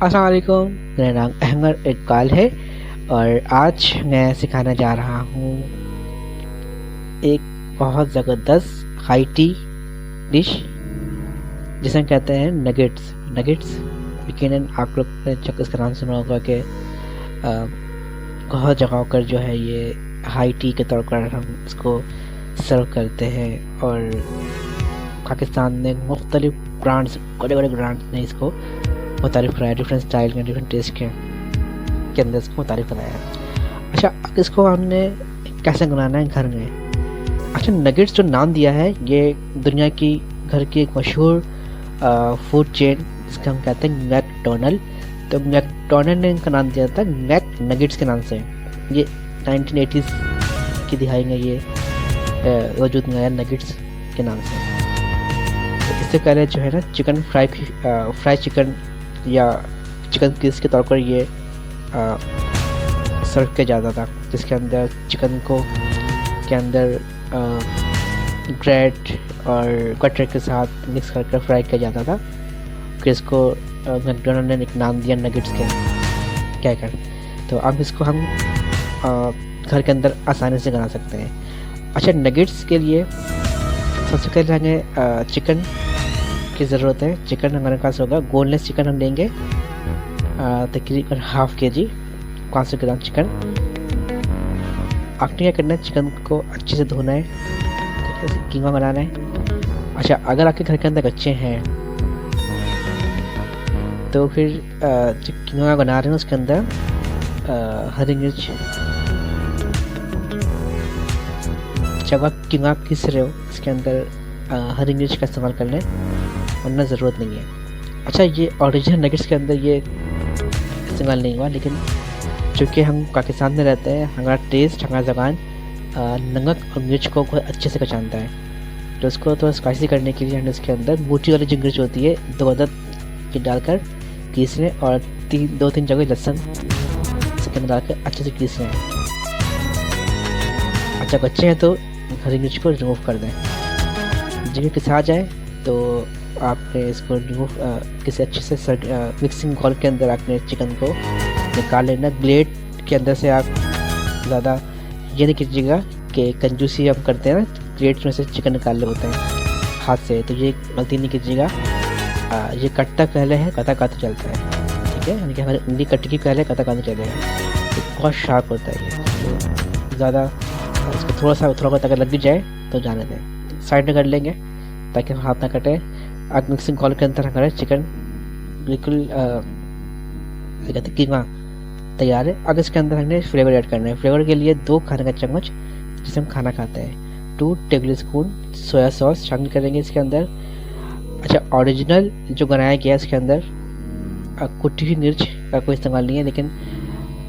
अस्सलाम वालेकुम। मेरा नाम अहमद इकबाल है और आज मैं सिखाने जा रहा हूँ एक बहुत ज़बरदस्त हाईटी डिश जिसे हम कहते हैं नगेट्स। यकीनन आप लोग ने इसका नाम सुना होगा कि बहुत जगहों पर जो है ये हाई टी के तौर पर हम इसको सर्व करते हैं और पाकिस्तान ने मुख्तलिफ ब्रांड्स, बड़े बड़े ब्रांड्स ने इसको मुतारिफ कराया, डिफरेंट स्टाइल में, डिफरेंट टेस्ट के अंदर इसको मुतारिफ कराया है। अच्छा, अब इसको हमने कैसे बनाना है घर में। अच्छा, नगेट्स जो नाम दिया है ये दुनिया की घर की एक मशहूर फूड चेन जिसका हम कहते हैं मैकडोनल्ड। तो मैकडोनल्ड ने इनका नाम दिया था मैक नगेट्स के नाम से। ये 1980s की दिहाई में ये वजूद में आया नगेट्स के नाम से। तो इससे पहले जो है ना चिकन फ्राई चिकन या चिकन क्रिस्प के तौर पर ये सर्व किया जाता था, जिसके अंदर चिकन को के अंदर ब्रेड और बटर के साथ मिक्स करके फ्राई किया जाता था। फिर इसको मैकडोनल्ड ने एक नाम दिया नगेट्स के कहकर। तो अब इसको हम घर के अंदर आसानी से बना सकते हैं। अच्छा, नगेट्स के लिए सबसे पहले हमें चिकन की ज़रूरत है। चिकन हमारे पास होगा, बोनलेस चिकन हम लेंगे तकरीबन ½ kg, 500 ग्राम चिकन। आपने क्या करना है, चिकन को अच्छे से धोना है, ठीक है, कीमा बनाना है। अच्छा, अगर आपके घर के अंदर बच्चे हैं तो फिर जो कीमा बना रहे हैं उसके अंदर हरी मिर्च, जब आप कीमा पीस रहे हो इसके अंदर हरी मिर्च का इस्तेमाल कर लें, वरना ज़रूरत नहीं है। अच्छा, ये ओरिजिनल नगेट्स के अंदर ये इस्तेमाल नहीं हुआ, लेकिन चूँकि हम पाकिस्तान में रहते हैं, हमारा टेस्ट, हमारा ज़बान नमक और मिर्च को बहुत अच्छे से पहचानता है। तो उसको थोड़ा स्पाइसी करने के लिए हमने इसके अंदर मोटी वाली जो मिर्च होती है 2 अदद की डालकर पीस लें और 2-3 जगह लहसुन इसके अंदर डालकर अच्छे से पीस लें। अच्छा, बच्चे हैं तो हरी मिर्च को रिमूव कर दें। जब ये पिसा जाए तो आपने इसको रिमूव किसी अच्छे से मिक्सिंग बाउल के अंदर आपने चिकन को निकाल लेना। ब्लेड के अंदर से आप ज़्यादा ये नहीं कीजिएगा कि कंजूसी हम करते हैं ना, प्लेट में से चिकन निकाल ले होते हैं हाथ से, तो ये गलती नहीं कीजिएगा। ये कट्टा पहले है, कटा काता चलता है, ठीक है, यानी कि हमारी उंगली कटकी पहले, कटा काता चलेगा। तो बहुत शार्प होता है ये, तो ज़्यादा इसको थोड़ा बहुत अगर लग भी जाए तो जाने दें, साइड में कर लेंगे ताकि हाथ ना कटे। अब मिक्सिंग बाउल के अंदर हमारा चिकन बिल्कुल कहते कीमा तैयार है। अब इसके अंदर हमने फ्लेवर ऐड करना है। फ्लेवर के लिए 2 खाने का चम्मच, जिसे हम खाना खाते हैं, 2 टेबल स्पून सोया सॉस शामिल करेंगे इसके अंदर। अच्छा, ओरिजिनल जो बनाया गया है इसके अंदर कुटी हुई मिर्च का कोई इस्तेमाल नहीं है, लेकिन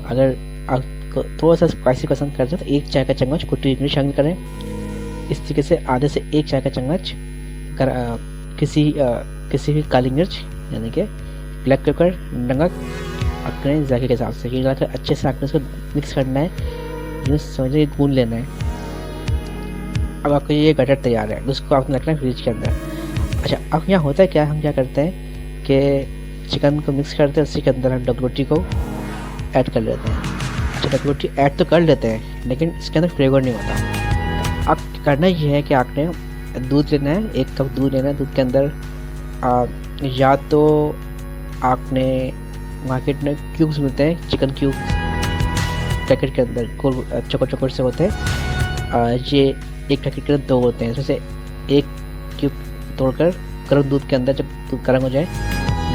अगर आपको थोड़ा सा स्पाइसी पसंद करते हैं तो 1 चाय का चम्मच कुटी हुई मिर्च शामिल करें। इस तरीके से आधे से 1 चाय का चम्मच किसी भी काली मिर्च यानी कि ब्लैक पेपर, नमक अपने जायके के हिसाब से ये डालकर अच्छे से आपने इसको मिक्स करना है, यूँ समझिए गूंद लेना है। अब आपका ये बैटर तैयार है, उसको आपने रखना है फ्रिज के अंदर। अच्छा, अब यहाँ होता है क्या, हम क्या करते हैं कि चिकन को मिक्स करते हैं, उसी के अंदर हम डबल रोटी को ऐड कर लेते हैं। अच्छा, डबल रोटी ऐड तो कर लेते हैं लेकिन इसके अंदर फ्लेवर नहीं होता। अब करना ये है कि आपने दूध लेना है, 1 कप दूध लेना है। दूध के अंदर या तो आपने मार्केट में क्यूब्स मिलते हैं, चिकन क्यूब पैकेट के अंदर गोल चौकोर से होते हैं। ये एक पैकेट के अंदर 2 होते हैं, इसमें से 1 क्यूब तोड़कर गर्म दूध के अंदर, जब दूध गर्म हो जाए,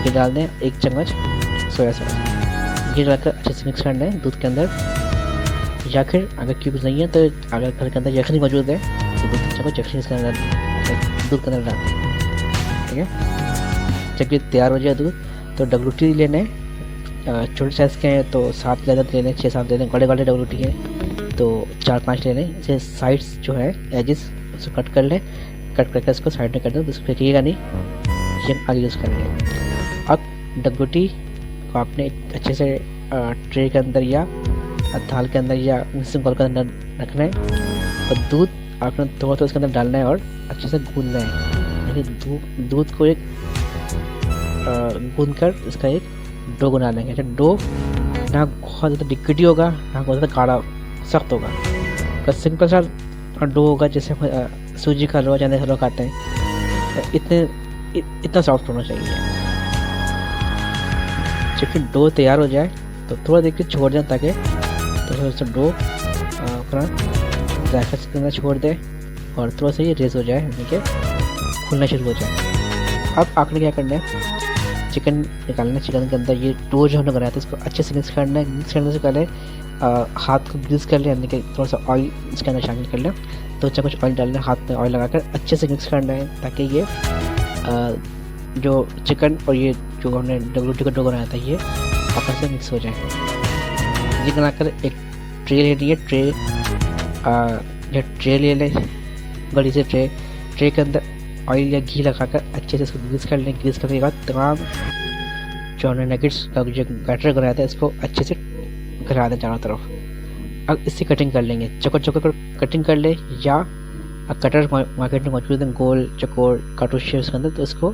ये डाल दें 1 चम्मच सोया सॉस। ये डालकर अच्छे से मिक्स करना है दूध के अंदर। या फिर अगर क्यूब्स नहीं है तो अगर घर के अंदर यखनी मौजूद है तो 2 चम्मच यखनी इसके अंदर दूध के अंदर डाल दें, ठीक है। जब ये तैयार हो जाए दूध तो डबल रोटी लेने, छोटे साइज़ के हैं तो 7 ज़्यादा लेने, 6-7 लेने। बड़े वाले डबल रोटी हैं तो 4-5 लेने। इसे साइड्स जो है एजेस उसको कट कर लें, कट करके इसको साइड में कर दें, उसको फेंकिएगा नहीं, ये हम आगे यूज़ करेंगे। अब डबल रोटी को आपने अच्छे से ट्रे के अंदर या थाल के अंदर या मिक्सिंग बाउल के अंदर रखना है और दूध आपने थोड़ा उसके अंदर डालना है और अच्छे से गूंदना है। यानी दूध को एक गूंद कर इसका एक डो बना लेंगे। अच्छा, डो ना बहुत ज़्यादा लिक्विडी होगा, ना बहुत ज़्यादा गाढ़ा सख्त होगा। तो सिंपल सा डो होगा, जैसे सूजी का हलवा, चने का हलवा खाते हैं, इतना सॉफ्ट होना चाहिए। जब डो तैयार हो जाए तो थोड़ा देर के छोड़ दें, ताकि थोड़ा सा डो अपना जायका के अंदर छोड़ दे और थोड़ा सा ये रेस हो जाए, यानी कि खुलना शुरू हो जाए। अब आपने क्या करना है, चिकन निकालना। चिकन के अंदर ये डो जो हमने बनाया था इसको अच्छे से मिक्स करना है। मिक्स करने से पहले हाथ को ग्रीस कर लें, यानी कि थोड़ा सा ऑयल इसके अंदर शामिल कर लें। तो चम्मच ऑयल डालना, हाथ में ऑयल लगाकर अच्छे से मिक्स करना है, ताकि ये जो चिकन और ये जो हमने रोटी का डो बनाया था ये आपस में मिक्स हो जाए। ये बनाकर एक ट्रे ले लिए। ट्रे ले लें, बड़ी से ट्रे के अंदर ऑयल या घी लगाकर अच्छे से इसको ग्रीस कर लें। ग्रीस करने के बाद तमाम जो हमने नगेट्स का जो बैटर बनाया था इसको अच्छे से घुरा दें चारों तरफ। अब इससे कटिंग कर लेंगे, चौकोर कर कटिंग कर ले, या कटर मार्केट में मौजूद है, गोल चकोर कार्टून शेप्स के अंदर, तो इसको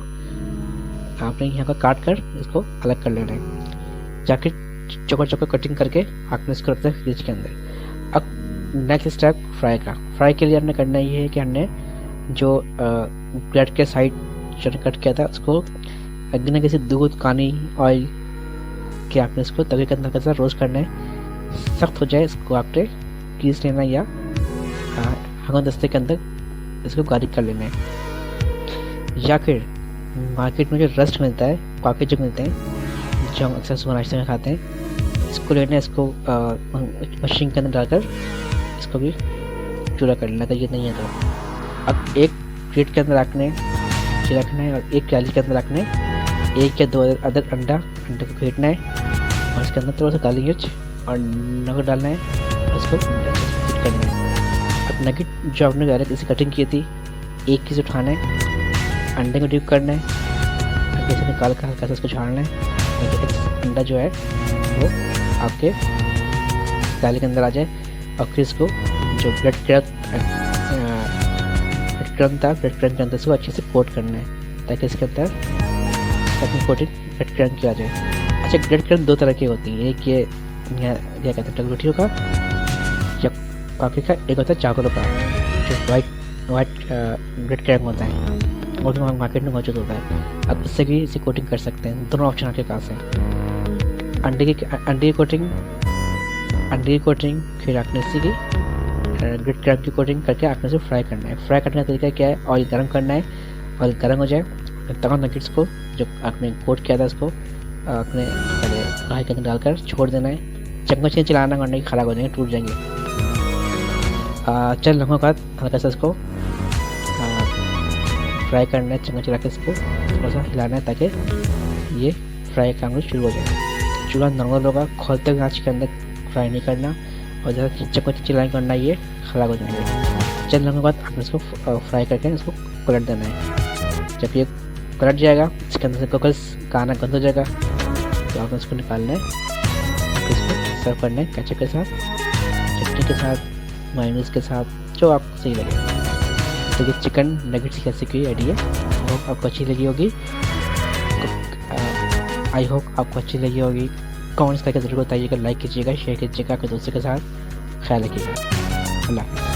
आपने यहाँ का काट कर इसको अलग कर लेना है। जाके चौकोर कटिंग करके आपने इसको रखना है फ्रिज के अंदर। अब नेक्स्ट स्टेप फ्राई के लिए हमने करना ये है कि हमने जो ब्रेड के साइड जो कट किया था उसको अगले किसी दूध पानी ऑयल के आपने इसको तवे के अंदर कैसा रोस्ट करना है। सख्त हो जाए इसको आपने पीस लेना, या हंगन दस्ते के अंदर इसको गार्लिक कर लेना है। या फिर मार्केट में जो रस्ट मिलता है, पैकेट जो मिलते हैं, जो हम अक्सर सुबह नाश्ते में खाते हैं, इसको लेना है। इसको मशीन के अंदर डालकर इसको भी चूड़ा कर लेना, ये नहीं है तो। अब एक प्लेट के अंदर रखना है और एक प्याली के अंदर रखना है 1 या 2 अदर अंडे को फेंटना है और इसके अंदर थोड़ा सा काली मिर्च और नमक डालना है और इसको फिट करना है। अब नगेट जो आपने डायरेक्ट इसे कटिंग की थी, एक चीज़ उठाना है, अंडे को डिप करना है, अंडे से निकाल कर हल्का सा इसको छाड़ना है, अंडा जो है वो आपके प्याली के अंदर आ जाए। और फिर इसको जो ब्रेड क्रम्ब के अंदर इसको अच्छे से कोट करना है, ताकि इसके अंदर अपनी कोटिंग ब्रेड क्रम्ब की आ जाए। अच्छा, ब्रेड क्रम्ब 2 तरह की होती हैं, एक ये क्या कहते हैं रोटियों का या कॉफी का, एक होता है चावलों का जो वाइट ब्रेड क्रम्ब होता है, और जो मार्केट में मौजूद होता है। अब इससे भी इसे कोटिंग कर सकते हैं, दोनों ऑप्शन आपके पास है। अंडे की कोटिंग फिर आपने इसी की ब्रेड क्रम्ब की कोटिंग करके आपने इसे फ्राई करना है। फ्राई करने का तरीका क्या है, ऑयल गर्म करना है, ऑयल गर्म हो जाए तमाम नगेट्स को जो आपने कोट किया था उसको आपने पहले कढ़ाई के अंदर डालकर छोड़ देना है। चम्मच से चलाना, वरना खराब हो जाएंगे, टूट जाएंगे। चल रंगों के बाद हल्का सा इसको फ्राई करना है, चम्मच चला के इसको थोड़ा सा हिलाना है ताकि ये फ्राई काम शुरू हो जाए। चूल्हा नॉर्मल होगा, खोलते हुए आँच के अंदर फ्राई नहीं करना, और ज़्यादा चम्मच चलाई करना, ये खराब हो जाएंगे। चल रंगों के बाद आपने इसको फ्राई करके इसको पलट देना है। जब ये पलट जाएगा, इसके अंदर से ककल्स का आना बंद हो जाएगा, तो आपने इसको निकालना है, इसको सर्व करना है केचप के साथ, चटनी के साथ, मायोनीज के साथ, जो आपको सही लगे। तो ये चिकन नगेट्स की रेसिपी रेडी है। आई होप आपको अच्छी लगी होगी। कमेंट्स करके ज़रूर बताइएगा, लाइक कीजिएगा, शेयर कीजिएगा अपने दोस्तों के साथ। ख्याल रखिएगा। अल्लाह।